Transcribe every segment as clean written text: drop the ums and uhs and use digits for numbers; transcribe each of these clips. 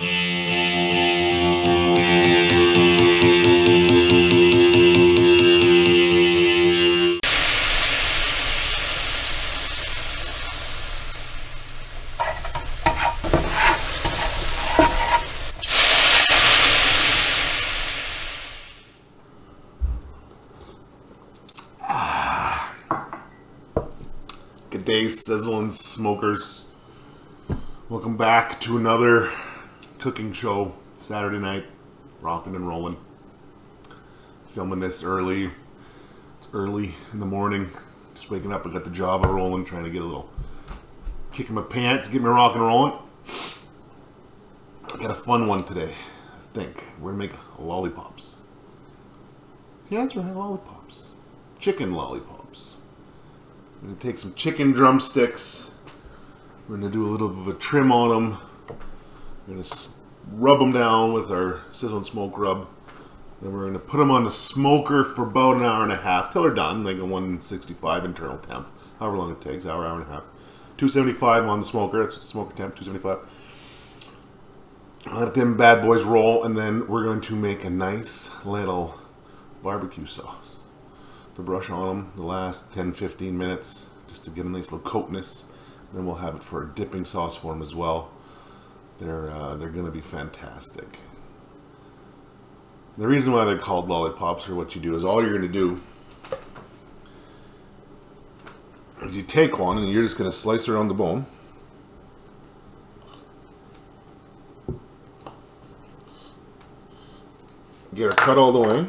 Good day, Sizzle and Smokers. Welcome back to another cooking show. Saturday night, rocking and rolling. Filming this early. It's early in the morning. Just waking up. I got the Java rolling, trying to get a little kick in my pants, get me rocking and rolling. I got a fun one today. I think we're gonna make lollipops. Yeah, that's right, lollipops. Chicken lollipops. I'm going to take some chicken drumsticks. We're going to do a little bit of a trim on them. We're going to rub them down with our Sizzle and Smoke rub. Then we're going to put them on the smoker for about an hour and a half till they're done, like a 165 internal temp. However long it takes, hour and a half. 275 on the smoker, that's smoker temp, 275. Let them bad boys roll, and then we're going to make a nice little barbecue sauce to brush on them the last 10-15 minutes just to get a nice little coatness. Then we'll have it for a dipping sauce form as well. They're going to be fantastic. The reason why they're called lollipops, or what you do, is all you're going to do is you take one and you're just going to slice around the bone. Get her cut all the way.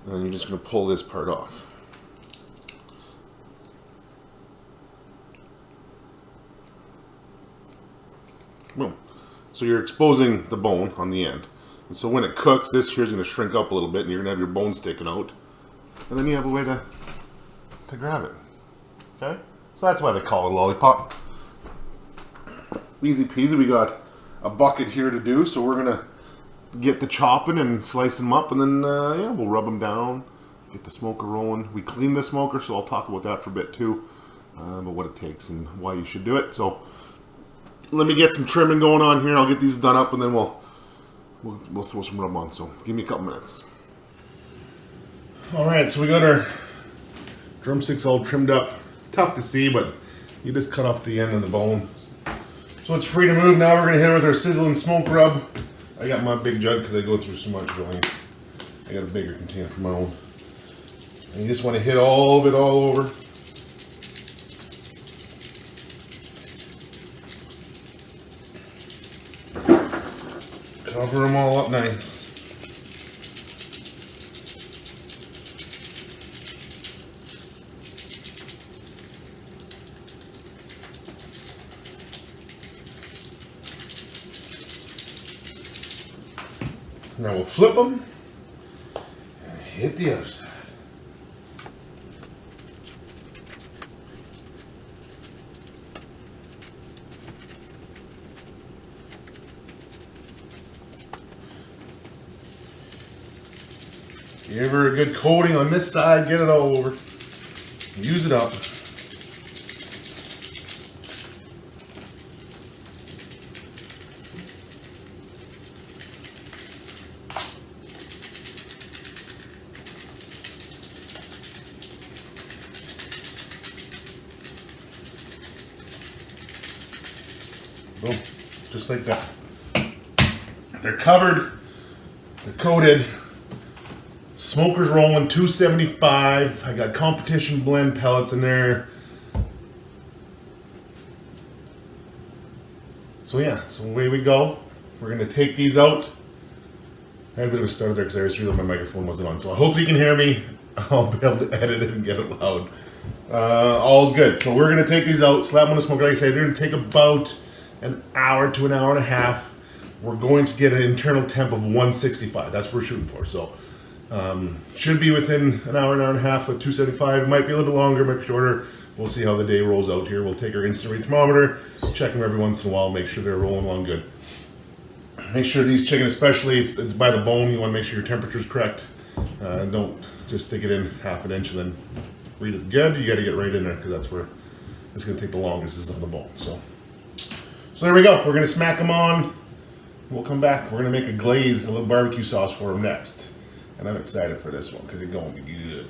And you're just going to pull this part off. Boom. So you're exposing the bone on the end. And so when it cooks, this here is going to shrink up a little bit and you're going to have your bone sticking out. And then you have a way to grab it. Okay? So that's why they call it a lollipop. Easy peasy. We got a bucket here to do, so we're going to get the chopping and slice them up, and then yeah, we'll rub them down, get the smoker rolling. We clean the smoker, so I'll talk about that for a bit too, about what it takes and why you should do it. So let me get some trimming going on here. I'll get these done up, and then we'll throw some rub on. So give me a couple minutes. All right, so we got our drumsticks all trimmed up. Tough to see, but you just cut off the end of the bone, so it's free to move. Now we're gonna hit it with our Sizzle and Smoke rub. I got my big jug because I go through so much drilling. I got a bigger container for my own. And you just want to hit all of it all over. Cover them all up nice. Now we'll flip them and hit the other side. Give her a good coating on this side, get it all over. Use it up. Boom, just like that. They're covered, they're coated. Smoker's rolling 275. I got competition blend pellets in there. So yeah, so away we go. We're gonna take these out. I had a bit of a stutter there because I just realized my microphone wasn't on. So I hope you can hear me. I'll be able to edit it and get it loud. All's good. So we're gonna take these out, slap them on the smoker. Like I said, they're gonna take about an hour to an hour and a half. We're going to get an internal temp of 165. That's what we're shooting for. So should be within an hour and a half with 275. Might be a little bit longer, might be shorter. We'll see how the day rolls out here. We'll take our instant read thermometer, check them every once in a while, make sure they're rolling along good. Make sure these chicken, especially, it's by the bone. You want to make sure your temperature is correct. Don't just stick it in half an inch and then read it good. You got to get right in there because that's where It's going to take the longest is on the bone. So there we go. We're going to smack them on. We'll come back. We're going to make a glaze, a little barbecue sauce for them next. And I'm excited for this one because it's going to be good.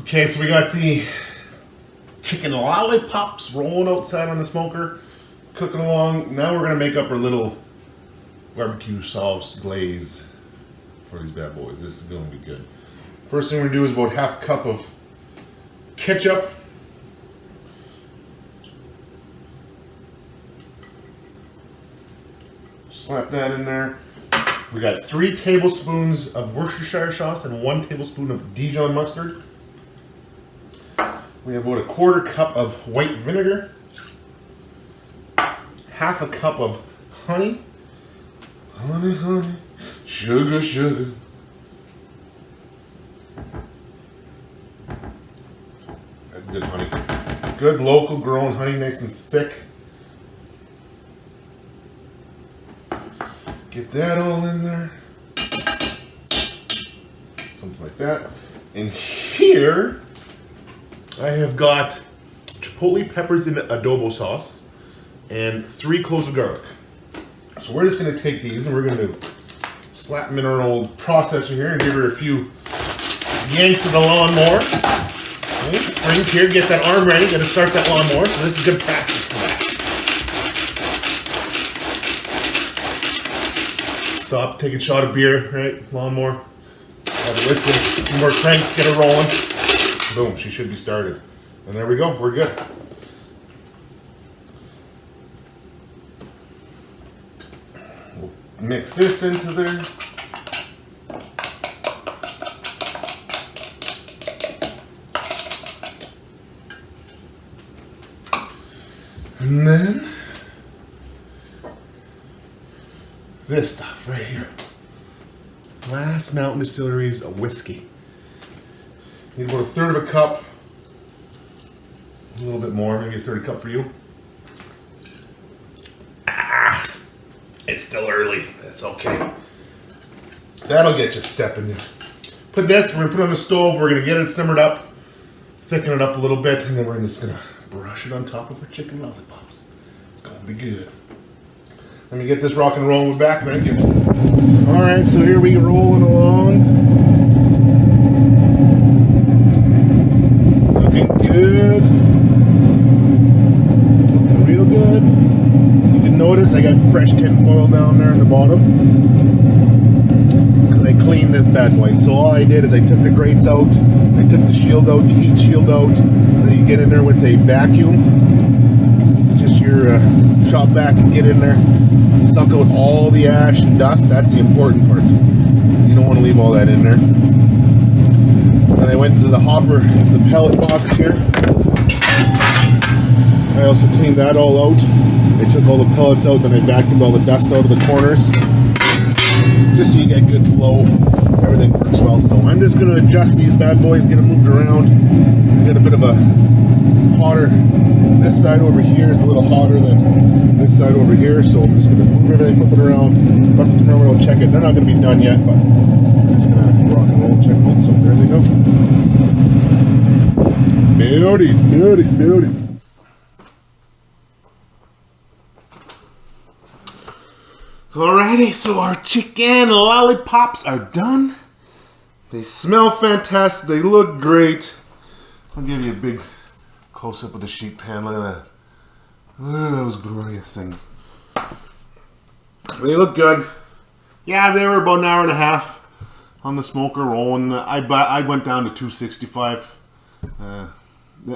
Okay, so we got the chicken lollipops rolling outside on the smoker, cooking along. Now we're going to make up our little barbecue sauce glaze for these bad boys. This is going to be good. First thing we're going to do is about half a cup of ketchup. Slap that in there. We got 3 tablespoons of Worcestershire sauce and 1 tablespoon of Dijon mustard. We have about a 1/4 cup of white vinegar. Half a cup of honey. Honey, honey. Sugar, sugar. That's good honey. Good local grown honey, nice and thick. Get that all in there. Something like that. And here, I have got chipotle peppers in adobo sauce and 3 cloves of garlic. So we're just going to take these and we're going to slap them in our old processor here and give her a few yanks of the lawnmower. Okay, springs here, get that arm ready, got to start that lawnmower. So this is good practice for that. Stop, take a shot of beer, right? Lawnmower. Have it with you. 2 more cranks, get it rolling. Boom, she should be started. And there we go, we're good. We'll mix this into there. And then this stuff right here. Last Mountain Distillery's whiskey. Need about 1/3 of a cup. A little bit more, maybe 1/3 cup for you. It's still early. That's okay. That'll get you stepping in. Put this, we're gonna put it on the stove, we're gonna get it simmered up, thicken it up a little bit, and then we're just gonna brush it on top of our chicken lollipops. It's gonna be good. Let me get this rock and roll. We're back. Thank you. All right, so here we rolling along. Looking good. Looking real good. You can notice I got fresh tin foil down there in the bottom because I cleaned this bad boy. So all I did is I took the grates out, I took the shield out, the heat shield out. Then you get in there with a vacuum. Just your shop vac and get in there. Suck out all the ash and dust. That's the important part. You don't want to leave all that in there. Then I went to the hopper, the pellet box here. I also cleaned that all out. I took all the pellets out, then I vacuumed all the dust out of the corners. Just so you get good flow. Everything works well. So I'm just going to adjust these bad boys, get them moved around. I got a bit of a hotter. This side over here is a little hotter than this side over here, so I'm just going to move everything, flip it around. But tomorrow we'll check it. They're not going to be done yet, but I'm just going to rock and roll, check them out. So there they go. Beauties, beauties, beauties. Alrighty, so our chicken lollipops are done. They smell fantastic. They look great. I'll give you a big close-up of the sheet pan. Look at that. Look at those glorious things. They look good. Yeah, they were about an hour and a half on the smoker rolling. I went down to 265.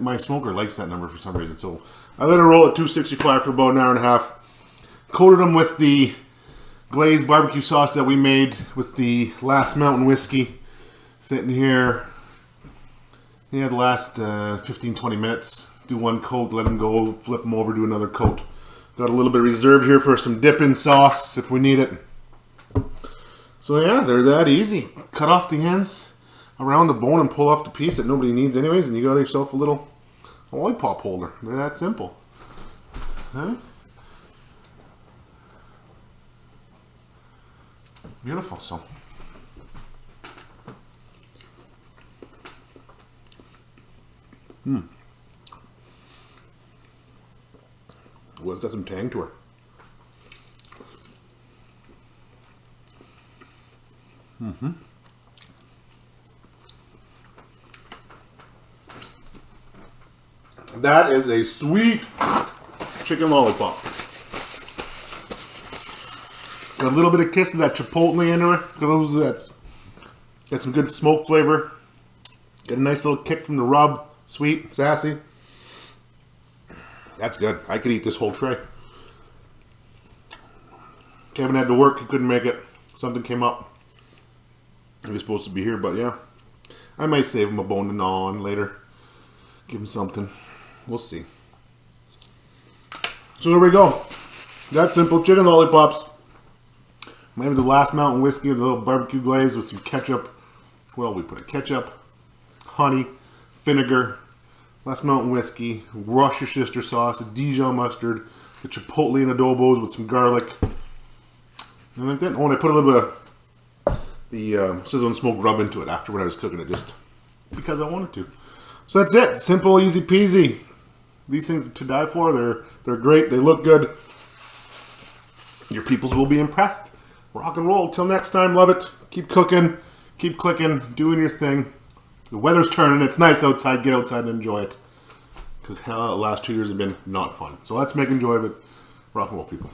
My smoker likes that number for some reason, so I let it roll at 265 for about an hour and a half. Coated them with the glazed barbecue sauce that we made with the Last Mountain whiskey. Sitting here. Yeah, the last 15-20 minutes. Do one coat, let them go, flip them over, do another coat. Got a little bit reserved here for some dip-in sauce if we need it. So yeah, they're that easy. Cut off the ends around the bone and pull off the piece that nobody needs anyways, and you got yourself a little lollipop holder. They're that simple. Huh? Beautiful, so. Well, it's got some tang to her. That is a sweet chicken lollipop. Got a little bit of kiss of that chipotle into it. That's got some good smoke flavor. Got a nice little kick from the rub. Sweet, sassy. That's good. I could eat this whole tray. Kevin had to work. He couldn't make it. Something came up. He was supposed to be here, but yeah. I might save him a bone to gnaw on later. Give him something. We'll see. So there we go. That simple chicken lollipops. Maybe the Last Mountain whiskey, the little barbecue glaze with some ketchup. Well, we put it ketchup, honey, vinegar, Last Mountain whiskey, Worcestershire sauce, Dijon mustard, the chipotle and adobos with some garlic. And like that. Oh, and I put a little bit of the Sizzle and Smoke rub into it after when I was cooking it, just because I wanted to. So that's it. Simple, easy peasy. These things to die for. They're great. They look good. Your peoples will be impressed. Rock and roll. Till next time. Love it. Keep cooking. Keep clicking. Doing your thing. The weather's turning. It's nice outside. Get outside and enjoy it. Because the last 2 years have been not fun. So let's make enjoy of it. Rock and roll, people.